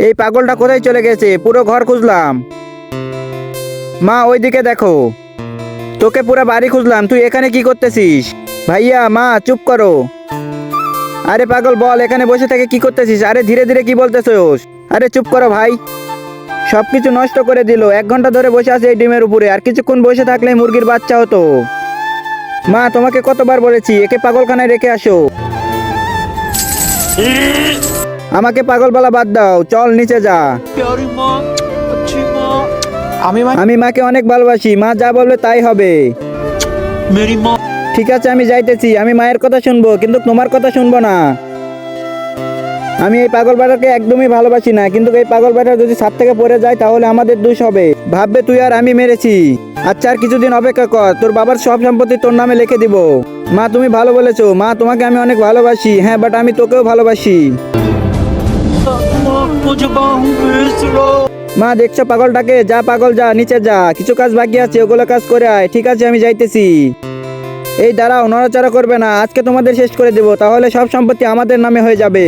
এই পাগলটা কোথায় চলে গেছে? পুরো ঘর খুঁজলাম। মা ওইদিকে দেখো, তোকে পুরো বাড়ি খুঁজলাম, তুই এখানে কি করতেছিস? ভাইয়া মা চুপ করো। আরে পাগল বল, এখানে বসে থেকে কি করতেছিস? আরে ধীরে ধীরে কি বলতেছোস? আরে চুপ করো ভাই। সবকিছু নষ্ট করে দিল। 1 ঘন্টা ধরে বসে আছে এই ডিমের উপরে, আর কিছুক্ষণ বসে থাকলে মুরগির বাচ্চা হতো। মা তোমাকে কতবার বলেছি একে পাগলখানায় রেখে আসো। আমাকে পাগল বলা বাদ দাও, চল নিচে যা। प्यारी माँ, अच्छी माँ। আমি মাকে অনেক ভালোবাসি, মা যা বলবে তাই হবে। मेरी माँ। ঠিক আছে আমি যাইতেছি, আমি মায়ের কথা শুনবো কিন্তু তোমার কথা শুনবো না। আমি এই পাগল বেটাকে একদমই ভালোবাসি না, কিন্তু এই পাগল বেটা যদি ছাদ থেকে পড়ে যায় তাহলে আমাদের দোষ হবে। ভাববে তুই আর আমি মেরেছি। আচ্ছা আর কিছুদিন অপেক্ষা কর, তোর বাবার সব সম্পত্তি তোর নামে লিখে দিব। মা তুমি ভালো বলেছো, মা তোমাকে আমি অনেক ভালোবাসি। হ্যাঁ বাট আমি তোকেও ভালোবাসি। माँ मुझे बाहू भेज लो। মা দেখছো পাগলটাকে? যা পাগল যা, নিচে যা, কিছু কাজ বাকি আছে ওগুলো কাজ করে আয়। ঠিক আছে আমি যাইতেছি। এই দাঁড়াও, নড়াচড়া করবে না, আজকে তোমাদের শেষ করে দেব, তাহলে সব সম্পত্তি আমাদের নামে হয়ে যাবে।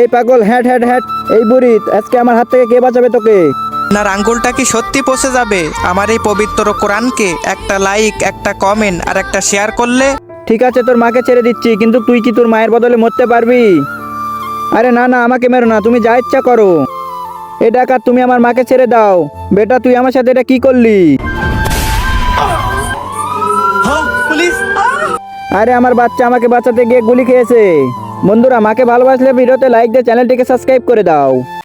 এই পাগল হ্যাট হ্যাট হ্যাট। এই বুড়ি, আজকে আমার হাত থেকে কে বাঁচাবে তোকে? আপনার আঙ্গুলটা কি সত্যি পচে যাবে আমার এই পবিত্র কোরআনকে একটা লাইক, একটা কমেন্ট আর একটা শেয়ার করলে? ঠিক আছে তোর মাকে ছেড়ে দিচ্ছি, কিন্তু তুই কি তোর মায়ের বদলে মরতে পারবি? আরে না না, আমাকে মেরো না, তুমি যা ইচ্ছা করো। এ ডাকাত, তুমি আমার মাকে ছেড়ে দাও। বেটা তুই আমার সাথে এটা কি করলি? हाँ पुलिस। আরে আমার বাচ্চা আমাকে বাঁচাতে গিয়ে গুলি খেয়েছে। বন্ধুরা মাকে ভালোবাসলে ভিডিওতে লাইক দিয়ে চ্যানেলটিকে সাবস্ক্রাইব করে দাও।